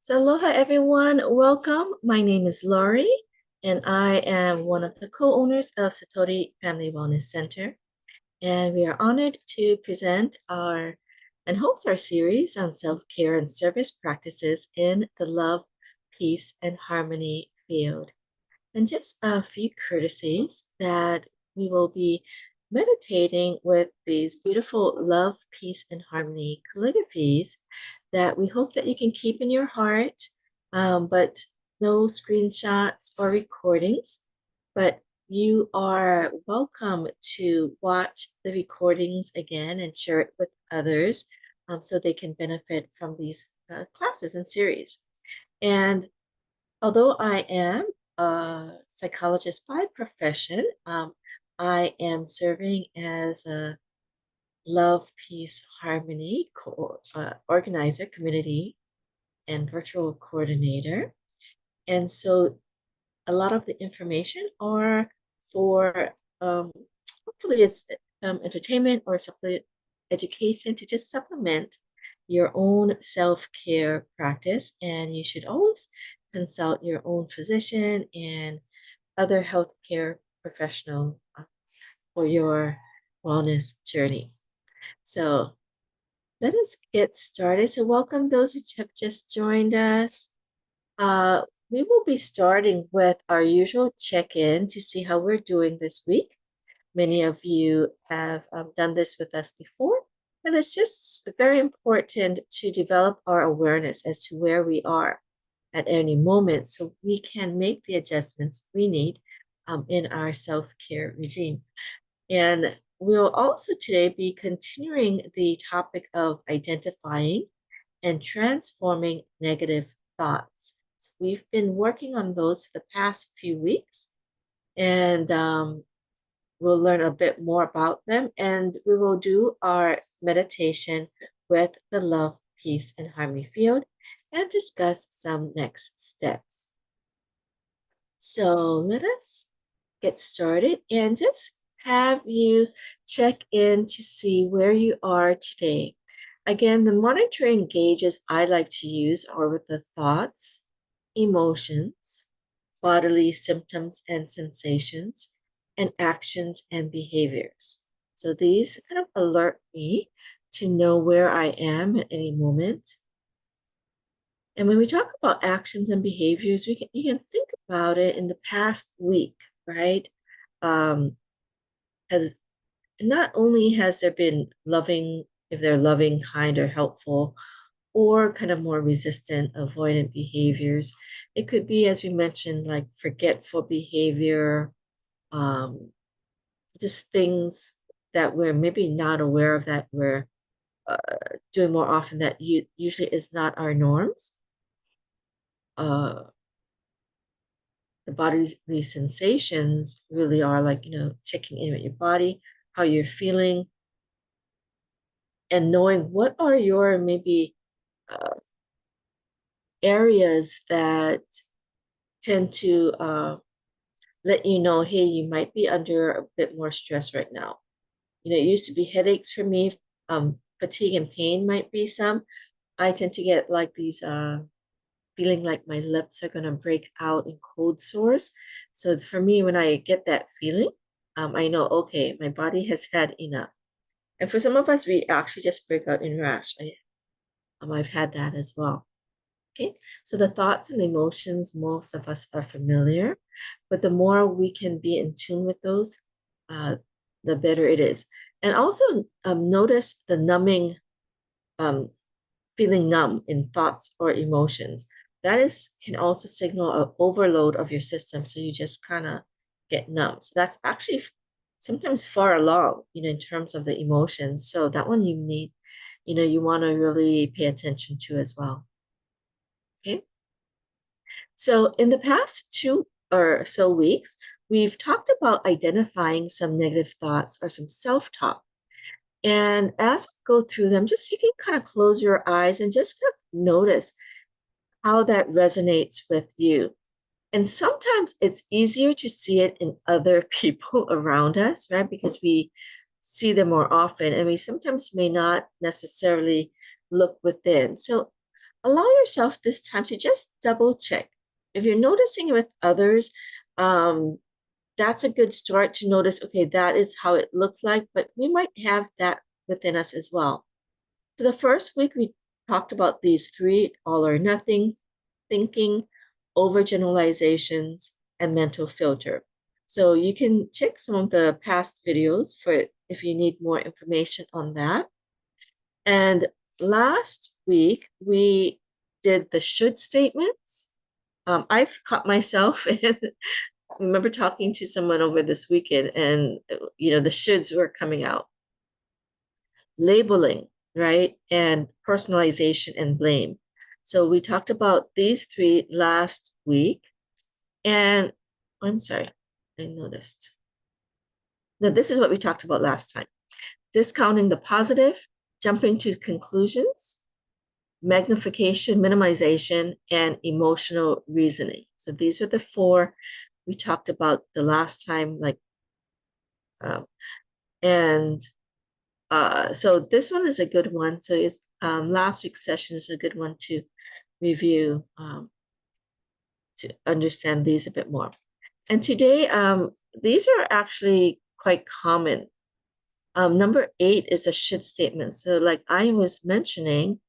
So aloha everyone, welcome. My name is Laurie and I am one of the co-owners of Satori Family Wellness Center. And we are honored to present and host our series on self-care and service practices in the love, peace, and harmony field. And just a few courtesies that we will be meditating with these beautiful love, peace, and harmony calligraphies that we hope that you can keep in your heart, but no screenshots or recordings. But you are welcome to watch the recordings again and share it with others so they can benefit from these classes and series. And although I am a psychologist by profession, I am serving as a love, peace, harmony organizer, community, and virtual coordinator. And so a lot of the information are for hopefully it's entertainment or education to just supplement your own self-care practice. And you should always consult your own physician and other healthcare professional for your wellness journey. So let us get started. So welcome those who have just joined us. We will be starting with our usual check-in to see how we're doing this week. Many of you have done this with us before, and it's just very important to develop our awareness as to where we are at any moment so we can make the adjustments we need in our self-care regime. And we'll also today be continuing the topic of identifying and transforming negative thoughts. So we've been working on those for the past few weeks, and we'll learn a bit more about them, and we will do our meditation with the love, peace, and harmony field and discuss some next steps. So let us get started and just have you check in to see where you are today. Again, the monitoring gauges I like to use are with the thoughts, emotions, bodily symptoms and sensations, and actions and behaviors. So these kind of alert me to know where I am at any moment. And when we talk about actions and behaviors, you can think about it in the past week, right? As not only has there been loving, if they're loving, kind, or helpful, or kind of more resistant, avoidant behaviors, it could be, as we mentioned, like forgetful behavior, just things that we're maybe not aware of that we're doing more often that usually is not our norms. The bodily sensations really are like, checking in with your body, how you're feeling, and knowing what are your maybe areas that tend to let you know, hey, you might be under a bit more stress right now. It used to be headaches for me. Fatigue and pain might be some. I tend to get like these feeling like my lips are going to break out in cold sores. So for me, when I get that feeling, I know, okay, my body has had enough. And for some of us, we actually just break out in rash. I've had that as well. Okay, so the thoughts and emotions, most of us are familiar, but the more we can be in tune with those, the better it is. And also notice the numbing, feeling numb in thoughts or emotions. Can also signal an overload of your system, so you just kind of get numb. So that's actually sometimes far along, in terms of the emotions. So that one you need, you want to really pay attention to as well. Okay. So in the past 2 or so weeks, we've talked about identifying some negative thoughts or some self-talk. And as I go through them, just you can kind of close your eyes and just kind of notice how that resonates with you. And sometimes it's easier to see it in other people around us, right? Because we see them more often and we sometimes may not necessarily look within. So allow yourself this time to just double check. If you're noticing it with others, that's a good start to notice, okay, that is how it looks like, but we might have that within us as well. So the first week, we talked about these three: all or nothing thinking, overgeneralizations, and mental filter. So you can check some of the past videos for if you need more information on that. And last week, we did the should statements. I've caught myself in, remember talking to someone over this weekend, and the shoulds were coming out. Labeling, right? And personalization and blame. So we talked about these three last week. And I'm sorry, I noticed. Now, this is what we talked about last time: discounting the positive, jumping to conclusions, magnification, minimization, and emotional reasoning. So these are the four we talked about the last time, um, and so this one is a good one. So it's last week's session is a good one to review, to understand these a bit more. And today, these are actually quite common. Number 8 is a should statement. So like I was mentioning,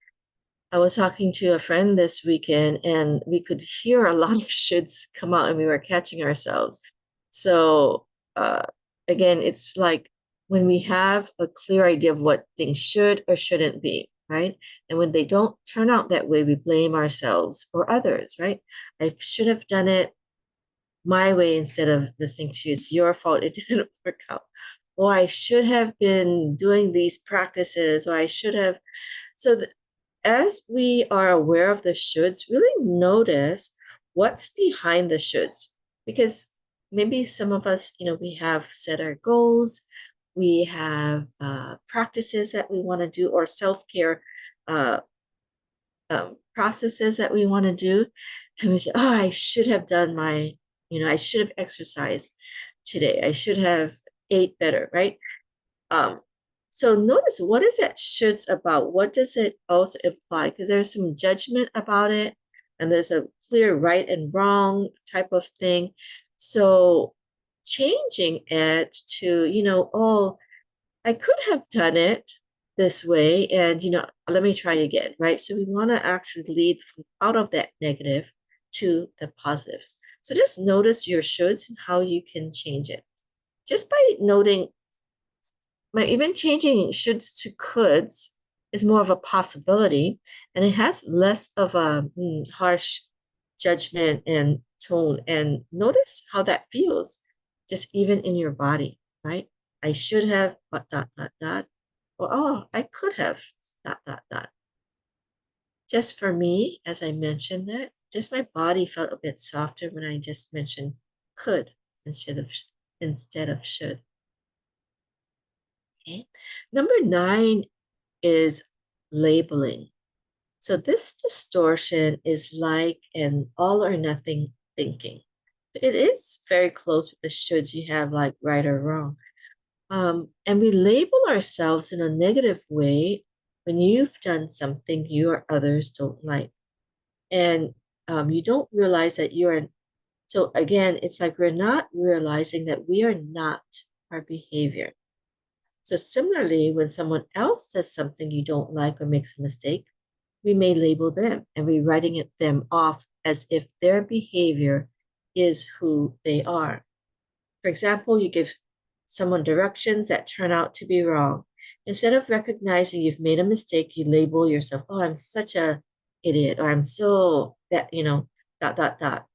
I was talking to a friend this weekend, and we could hear a lot of shoulds come out, and we were catching ourselves. So again, it's like when we have a clear idea of what things should or shouldn't be, right? And when they don't turn out that way, we blame ourselves or others, right? I should have done it my way instead of listening to you. It's your fault it didn't work out. Or I should have been doing these practices, or I should have. So as we are aware of the shoulds, really notice what's behind the shoulds. Because maybe some of us, we have set our goals, we have practices that we want to do, or self-care uh, processes that we want to do. And we say, oh, I should have done I should have exercised today. I should have ate better, right? Um, so notice, what is that shoulds about? What does it also imply? Because there's some judgment about it, and there's a clear right and wrong type of thing. So changing it to, oh, I could have done it this way, and let me try again, right? So we want to actually lead from out of that negative to the positives. So just notice your shoulds and how you can change it. Just by noting, even changing shoulds to coulds is more of a possibility, and it has less of a harsh judgment and tone. And notice how that feels, just even in your body, right? I should have, but dot, dot, dot. Or, oh, I could have, dot, dot, dot. Just for me, as I mentioned that, just my body felt a bit softer when I just mentioned could instead of should. Okay. Number 9 is labeling. So this distortion is like an all or nothing thinking. It is very close with the shoulds you have, like right or wrong. And we label ourselves in a negative way when you've done something you or others don't like. And you don't realize that so again, it's like we're not realizing that we are not our behavior. So similarly, when someone else says something you don't like or makes a mistake, we may label them, and we're writing them off as if their behavior is who they are. For example, you give someone directions that turn out to be wrong. Instead of recognizing you've made a mistake, you label yourself, oh, I'm such a idiot, or I'm so that, dot, dot, dot.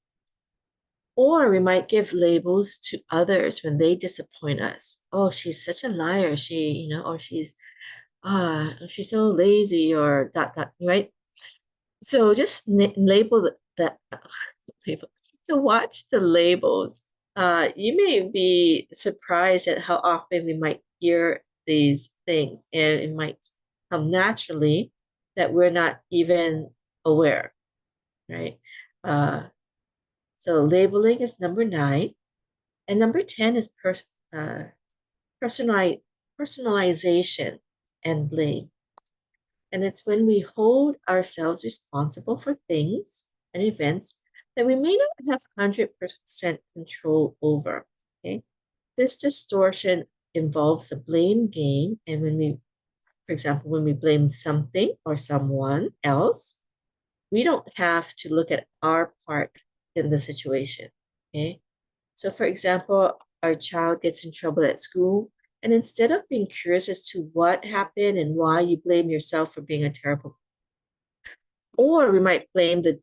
Or we might give labels to others when they disappoint us. Oh, she's such a liar. Or she's so lazy, or dot, dot, right? So just label that label. So watch the labels. You may be surprised at how often we might hear these things, and it might come naturally that we're not even aware, right? So labeling is number 9, and number 10 is personalization and blame. And it's when we hold ourselves responsible for things and events that we may not have 100% control over. Okay. This distortion involves a blame game. And when we, for example, when we blame something or someone else, we don't have to look at our part in the situation. Okay. So, for example, our child gets in trouble at school, and instead of being curious as to what happened and why, you blame yourself for being a terrible, or we might blame the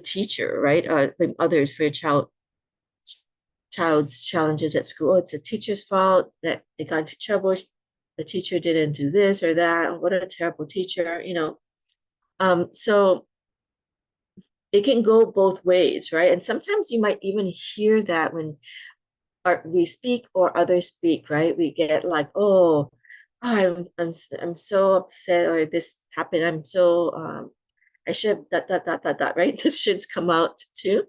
teacher, right? Blame others for your child's challenges at school. Oh, it's the teacher's fault that they got into trouble. The teacher didn't do this or that. What a terrible teacher, you know. So it can go both ways, right? And sometimes you might even hear that when we speak or others speak, right? We get like, oh, I'm so upset, or this happened. I'm so I should that, right? This should come out too.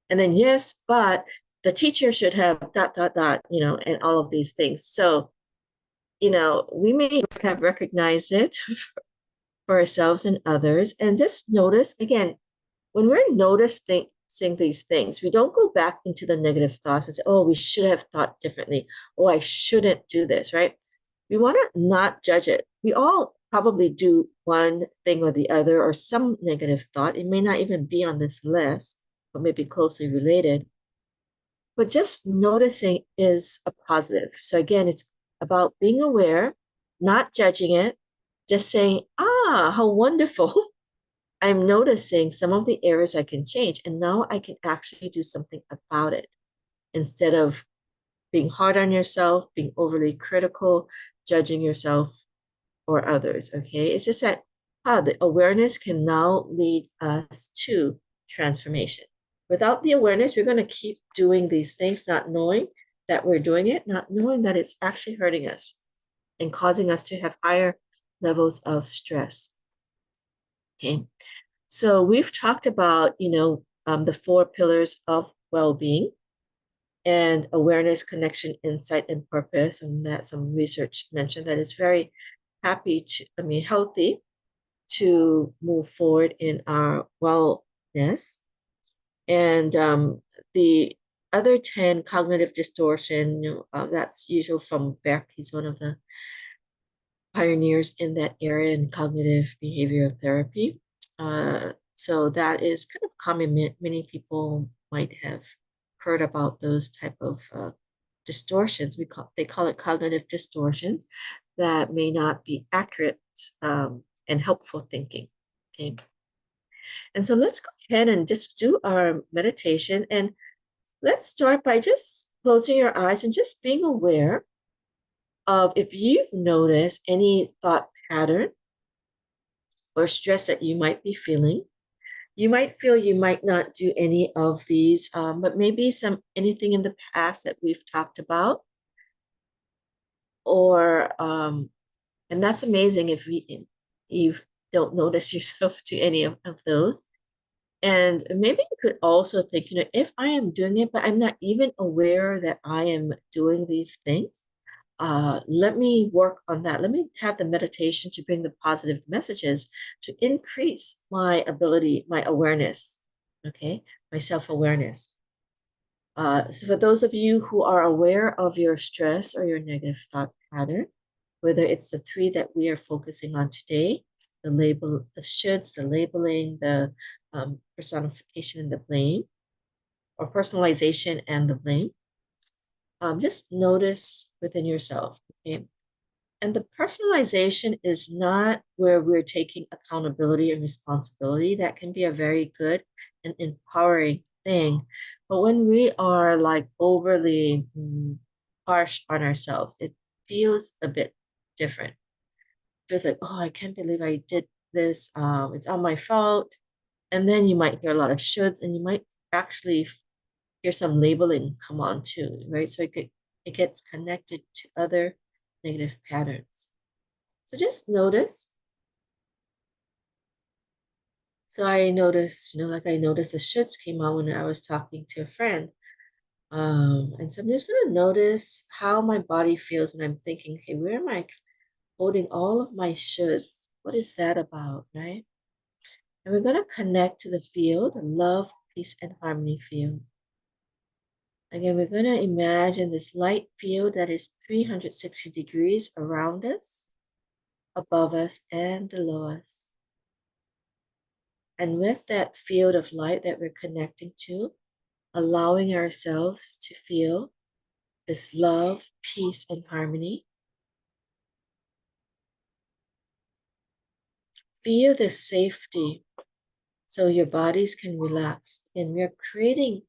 And then yes, but the teacher should have that, you know, and all of these things. So, you know, we may have recognized it for ourselves and others, and just notice again, when we're noticing these things, we don't go back into the negative thoughts and say, oh, we should have thought differently. Oh, I shouldn't do this, right? We want to not judge it. We all probably do one thing or the other, or some negative thought. It may not even be on this list, but maybe closely related. But just noticing is a positive. So again, it's about being aware, not judging it, just saying, ah, how wonderful. I'm noticing some of the areas I can change, and now I can actually do something about it instead of being hard on yourself, being overly critical, judging yourself or others. Okay. It's just that the awareness can now lead us to transformation. Without the awareness, we're going to keep doing these things, not knowing that we're doing it, not knowing that it's actually hurting us and causing us to have higher levels of stress. Okay. So we've talked about, you know, the 4 pillars of well-being and awareness, connection, insight, and purpose. And that some research mentioned that is very healthy to move forward in our wellness. And the other 10, cognitive distortion, you know, that's usual from Beck. He's one of the pioneers in that area in cognitive behavioral therapy. So that is kind of common. Many people might have heard about those type of distortions. They call it cognitive distortions that may not be accurate and helpful thinking. Okay. And so let's go ahead and just do our meditation. And let's start by just closing your eyes and just being aware of if you've noticed any thought pattern or stress that you might be feeling. You might feel you might not do any of these, but maybe anything in the past that we've talked about, or and that's amazing if you don't notice yourself to any of those. And maybe you could also think, you know, if I am doing it, but I'm not even aware that I am doing these things, let me work on that. Let me have the meditation to bring the positive messages to increase my ability, my awareness, okay, my self-awareness. So for those of you who are aware of your stress or your negative thought pattern, whether it's the 3 that we are focusing on today, the label, the shoulds, the labeling, the personification and the blame, or personalization and the blame, just notice within yourself, okay? And the personalization is not where we're taking accountability and responsibility. That can be a very good and empowering thing. But when we are like overly harsh on ourselves, it feels a bit different. It feels like, oh, I can't believe I did this. It's all my fault. And then you might hear a lot of shoulds, and you might actually hear some labeling come on too, right? So it gets connected to other negative patterns. So just notice. So I noticed, you know, like I noticed the shoulds came on when I was talking to a friend. And so I'm just going to notice how my body feels when I'm thinking, okay, where am I holding all of my shoulds. What is that about, right? And we're going to connect to the field, the love, peace, and harmony field. Again, we're going to imagine this light field that is 360 degrees around us, above us, and below us. And with that field of light that we're connecting to, allowing ourselves to feel this love, peace, and harmony. Feel the safety so your bodies can relax. And we're creating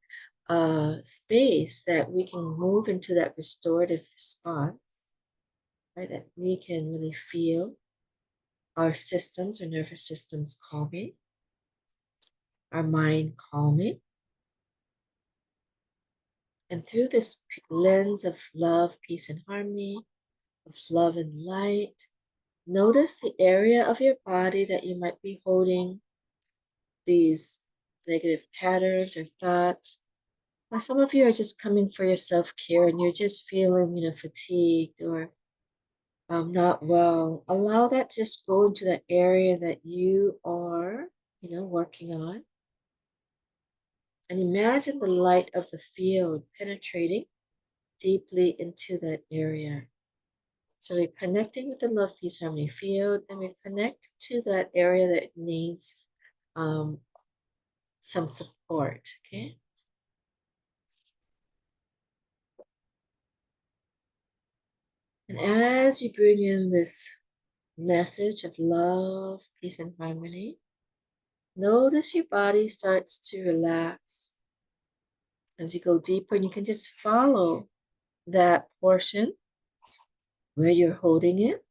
a space that we can move into that restorative response, right? That we can really feel our systems, our nervous systems calming, our mind calming. And through this lens of love, peace, and harmony, of love and light, notice the area of your body that you might be holding these negative patterns or thoughts. Or some of you are just coming for your self-care and you're just feeling, fatigued or not well. Allow that to just go into the area that you are, working on. And imagine the light of the field penetrating deeply into that area. So we're connecting with the love, peace, harmony field, and we connect to that area that needs some support, okay? And as you bring in this message of love, peace, and harmony, notice your body starts to relax as you go deeper, and you can just follow that portion where you're holding it.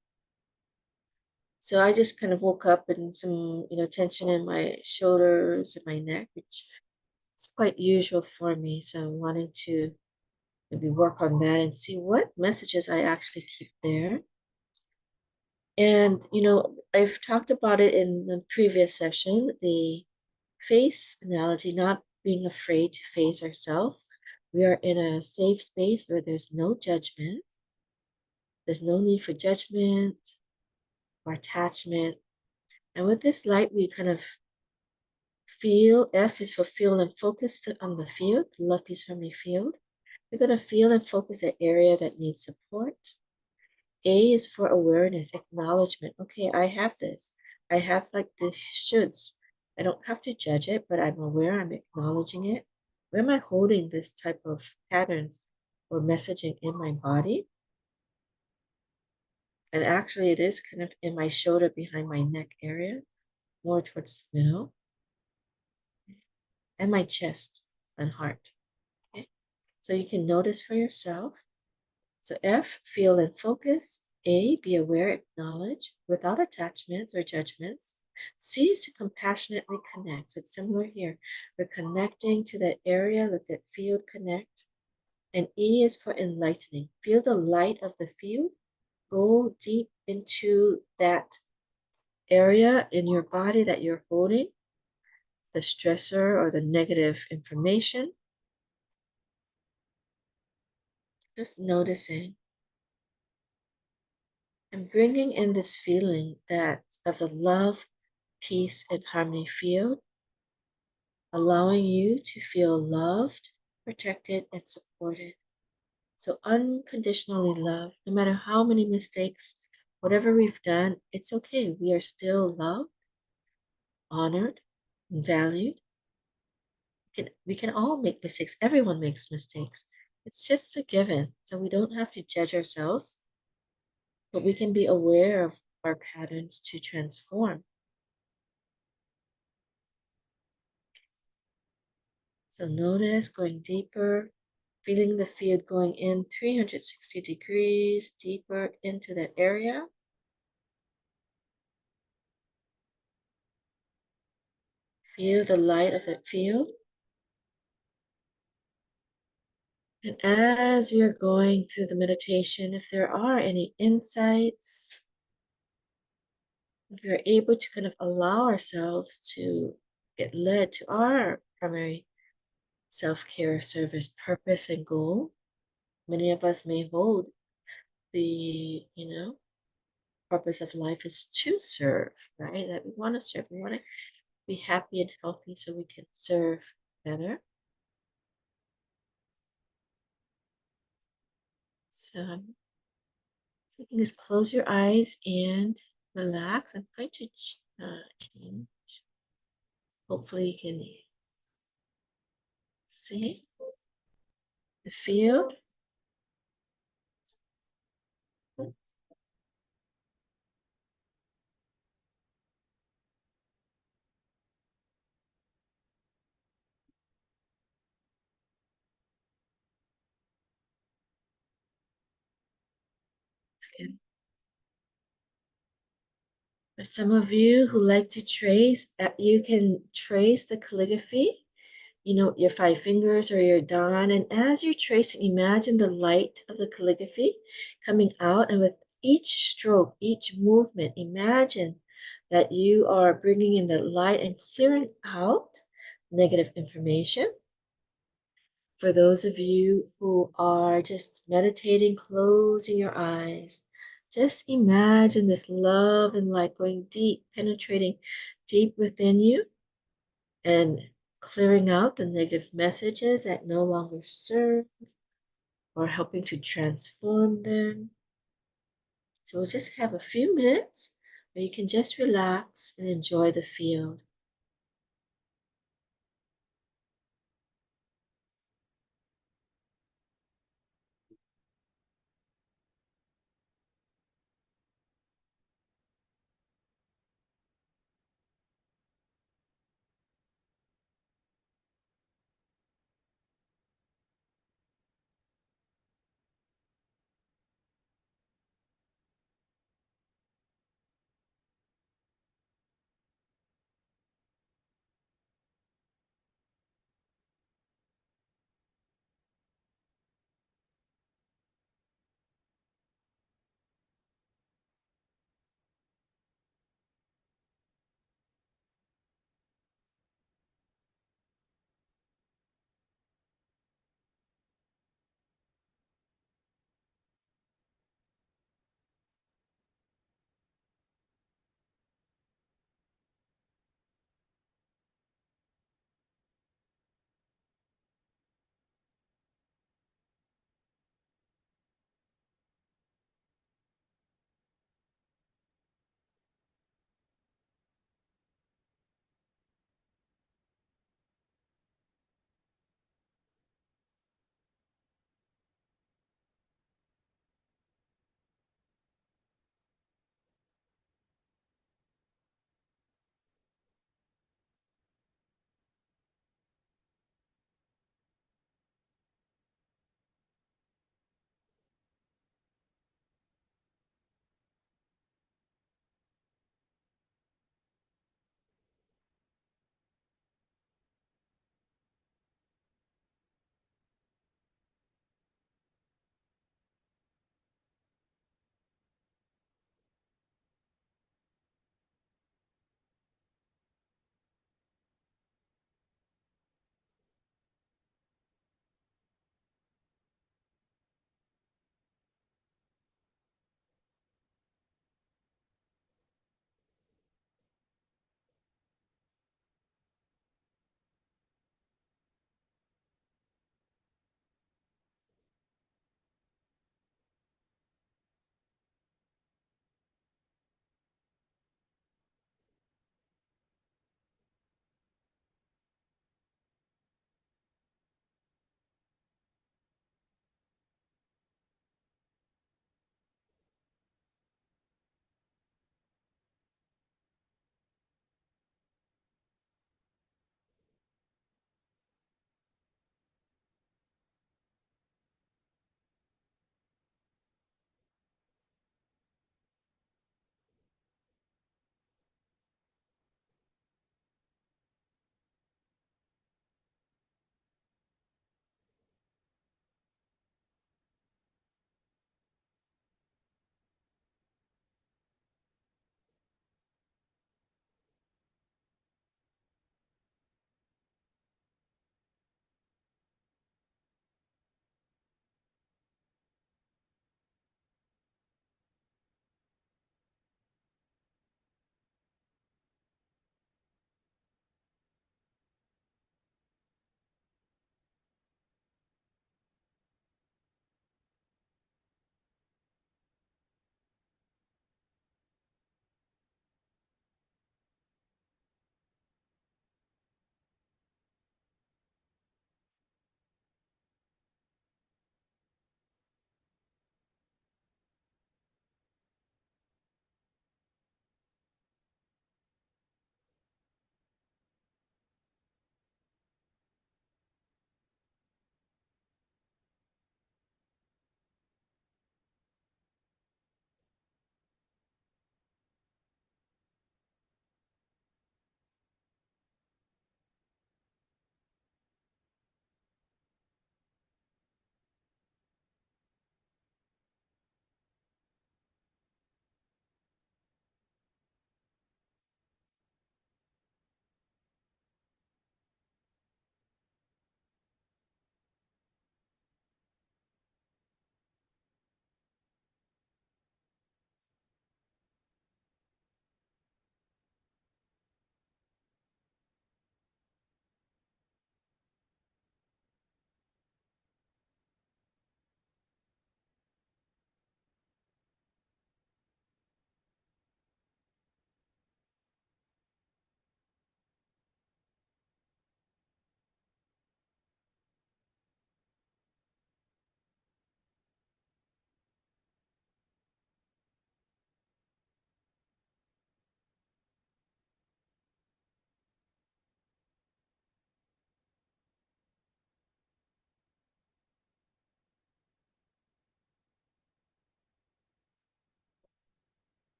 So I just kind of woke up and some, tension in my shoulders and my neck, which is quite usual for me. So I'm wanting to maybe work on that and see what messages I actually keep there. And, I've talked about it in the previous session, the face analogy, not being afraid to face ourselves. We are in a safe space where there's no judgment. There's no need for judgment or attachment. And with this light, we kind of feel, F is for feel and focus on the field, the love, peace, harmony field. We're going to feel and focus the area that needs support. A is for awareness, acknowledgement. Okay, I have this. I have like this shoulds. I don't have to judge it, but I'm aware, I'm acknowledging it. Where am I holding this type of patterns or messaging in my body? And actually it is kind of in my shoulder behind my neck area, more towards the middle, and my chest and heart. Okay, so you can notice for yourself. So F, feel and focus. A, be aware, acknowledge, without attachments or judgments. C is to compassionately connect. So it's similar here. We're connecting to that area, let that field connect. And E is for enlightening. Feel the light of the field. Go deep into that area in your body that you're holding, the stressor or the negative information. Just noticing. And bringing in this feeling that of the love, peace, and harmony field, allowing you to feel loved, protected, and supported. So unconditionally loved, no matter how many mistakes, whatever we've done, it's okay. We are still loved, honored, and valued. We can all make mistakes. Everyone makes mistakes. It's just a given. So we don't have to judge ourselves, but we can be aware of our patterns to transform. So notice going deeper, feeling the field going in 360 degrees deeper into that area. Feel the light of that field. And as we are going through the meditation, if there are any insights, if we are able to kind of allow ourselves to get led to our primary self-care service purpose and goal, many of us may hold the, purpose of life is to serve, right? That we want to serve. We want to be happy and healthy so we can serve better. So you can just close your eyes and relax. I'm going to change. Hopefully you can see the field. It's good. For some of you who like to trace, you can trace the calligraphy, your five fingers or your dawn. And as you're tracing, imagine the light of the calligraphy coming out. And with each stroke, each movement, imagine that you are bringing in the light and clearing out negative information. For those of you who are just meditating, closing your eyes, just imagine this love and light going deep, penetrating deep within you and clearing out the negative messages that no longer serve or helping to transform them. So we'll just have a few minutes where you can just relax and enjoy the field.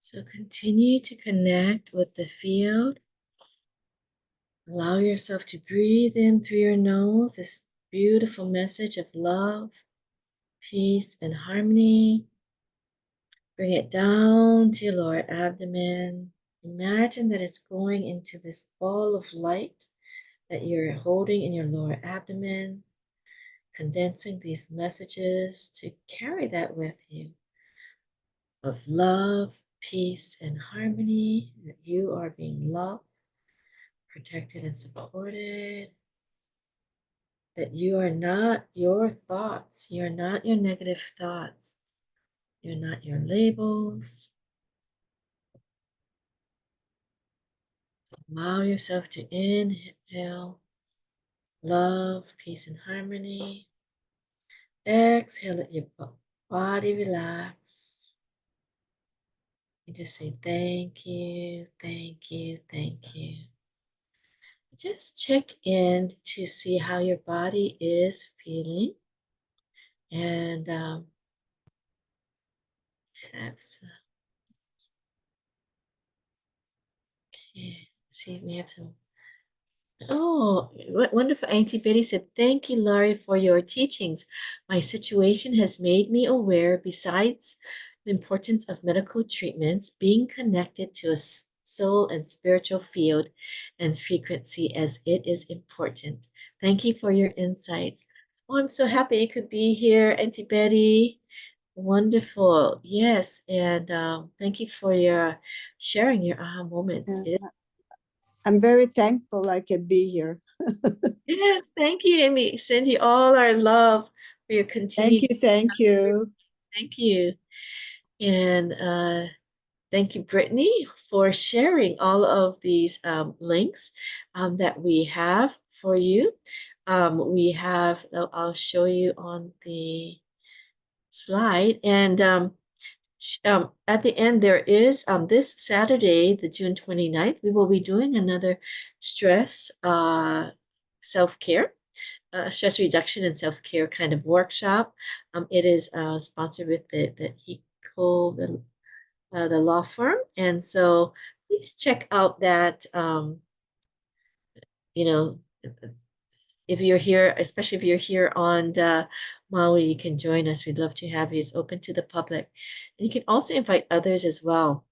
So continue to connect with the field. Allow yourself to breathe in through your nose this beautiful message of love, peace, and harmony. Bring it down to your lower abdomen. Imagine that it's going into this ball of light that you're holding in your lower abdomen, condensing these messages to carry that with you of love, peace, and harmony, that you are being loved, protected, and supported, that you are not your thoughts, you're not your negative thoughts, you're not your labels. Allow yourself to inhale love, peace, and harmony. Exhale, let your body relax. You just say thank you, thank you, thank you. Just check in to see how your body is feeling, and have some, okay, see if we have some. Oh, what wonderful. Auntie Betty said, thank you, Laurie, for your teachings. My situation has made me aware, besides the importance of medical treatments, being connected to a soul and spiritual field and frequency, as it is important. Thank you for your insights. Oh, I'm so happy you could be here, Auntie Betty. Wonderful. Yes. And thank you for your sharing your aha moments. Yeah. I'm very thankful I could be here. Yes, thank you, and we send you all our love for your continued. Thank you. Thank you. And thank you, Brittany, for sharing all of these links that we have for you. We have, I'll show you on the slide. And at the end, there is this Saturday, the June 29th, we will be doing another stress self-care. Stress reduction and self-care kind of workshop. It is sponsored with the HICO, the law firm. And so please check out that, you know, if you're here, especially if you're here on Maui, you can join us. We'd love to have you. It's open to the public. And you can also invite others as well.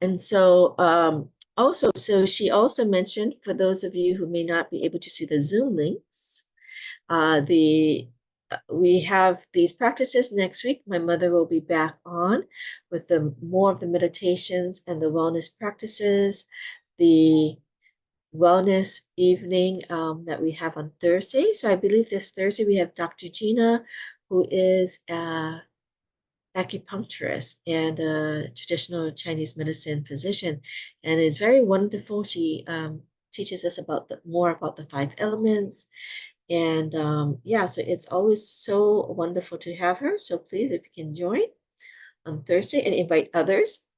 And so also, so she also mentioned, for those of you who may not be able to see the Zoom links, we have these practices next week. My mother will be back on with the more of the meditations and the wellness practices, the wellness evening that we have on Thursday. So I believe this Thursday we have Dr. Gina, who is acupuncturist and a traditional Chinese medicine physician, and is very wonderful. She teaches us about more about the 5 elements. And yeah, so it's always so wonderful to have her. So please, if you can join on Thursday and invite others.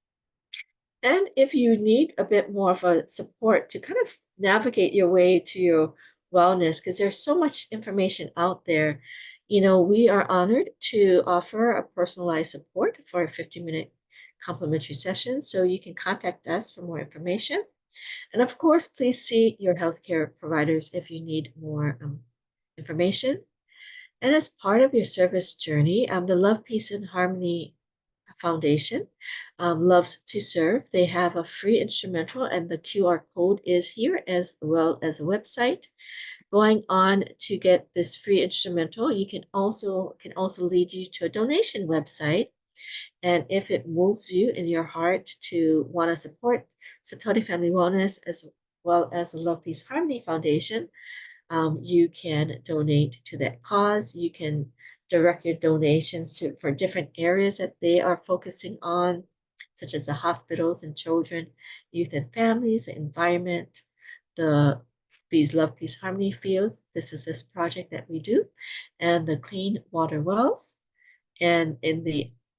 And if you need a bit more of a support to kind of navigate your way to your wellness, because there's so much information out there, we are honored to offer a personalized support for a 50-minute complimentary session. So you can contact us for more information. And of course, please see your healthcare providers if you need more information. And as part of your service journey, the Love, Peace, and Harmony Foundation loves to serve. They have a free instrumental, and the QR code is here, as well as a website. Going on to get this free instrumental, you can also lead you to a donation website. And if it moves you in your heart to want to support Satori Family Wellness as well as the Love, Peace, Harmony Foundation, you can donate to that cause. You can direct your donations for different areas that they are focusing on, such as the hospitals and children, youth and families, the environment, these Love, Peace, Harmony fields. This is this project that we do, and the clean water wells. And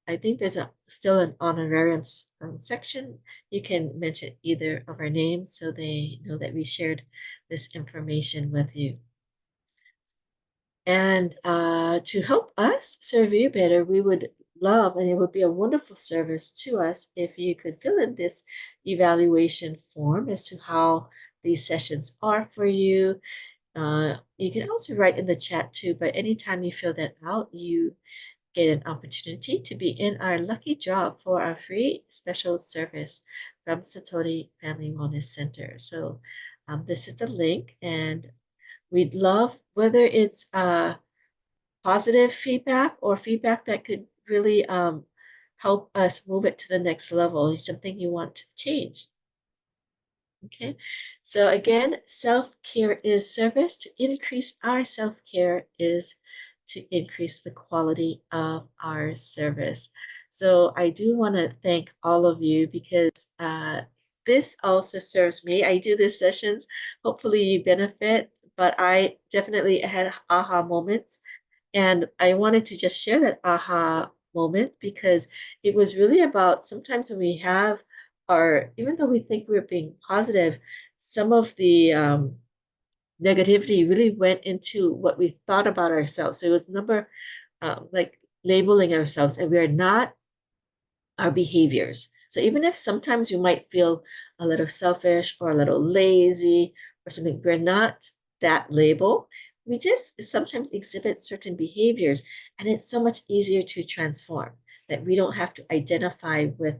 I think there's still an honorarium section. You can mention either of our names so they know that we shared this information with you. And to help us serve you better, we would love, and it would be a wonderful service to us if you could fill in this evaluation form as to how these sessions are for you. You can also write in the chat too, but anytime you fill that out, you get an opportunity to be in our lucky draw for our free special service from Satori Family Wellness Center. So this is the link, and we'd love whether it's positive feedback or feedback that could really help us move it to the next level, something you want to change. Okay, so again, self-care is service. To increase our self-care is to increase the quality of our service. So I do want to thank all of you because this also serves me. I do these sessions. Hopefully you benefit, but I definitely had aha moments. And I wanted to just share that aha moment because it was really about sometimes when we have even though we think we're being positive, some of the negativity really went into what we thought about ourselves. So it was like labeling ourselves, and we are not our behaviors. So even if sometimes you might feel a little selfish or a little lazy or something, we're not that label. We just sometimes exhibit certain behaviors, and it's so much easier to transform that we don't have to identify with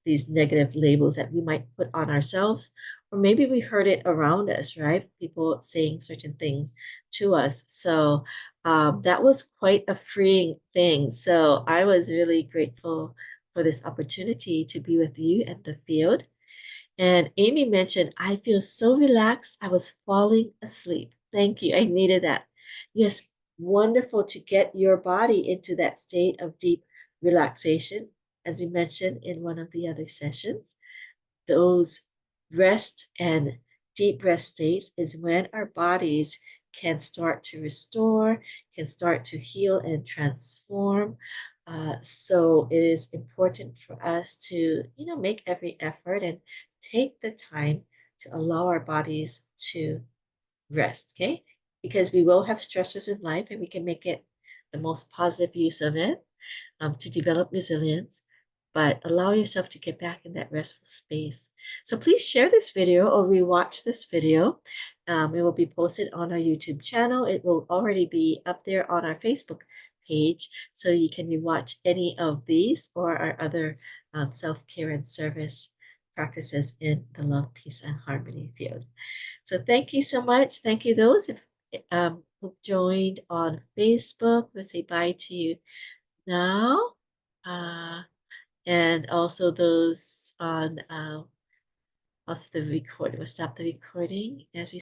these negative labels that we might put on ourselves. Or maybe we heard it around us, right? People saying certain things to us. So that was quite a freeing thing. So I was really grateful for this opportunity to be with you at the field. And Amy mentioned, I feel so relaxed. I was falling asleep. Thank you. I needed that. Yes, wonderful to get your body into that state of deep relaxation, as we mentioned in one of the other sessions. Those rest and deep rest states is when our bodies can start to restore, can start to heal and transform. So it is important for us to, make every effort and take the time to allow our bodies to rest, okay? Because we will have stressors in life and we can make it the most positive use of it to develop resilience, but allow yourself to get back in that restful space. So please share this video or rewatch this video. It will be posted on our YouTube channel. It will already be up there on our Facebook page, so you can rewatch any of these or our other self-care and service practices in the love, peace, and harmony field. So thank you so much. Thank you those who've joined on Facebook. We'll say bye to you now. Uh, and also those on also the recording. We'll stop the recording as we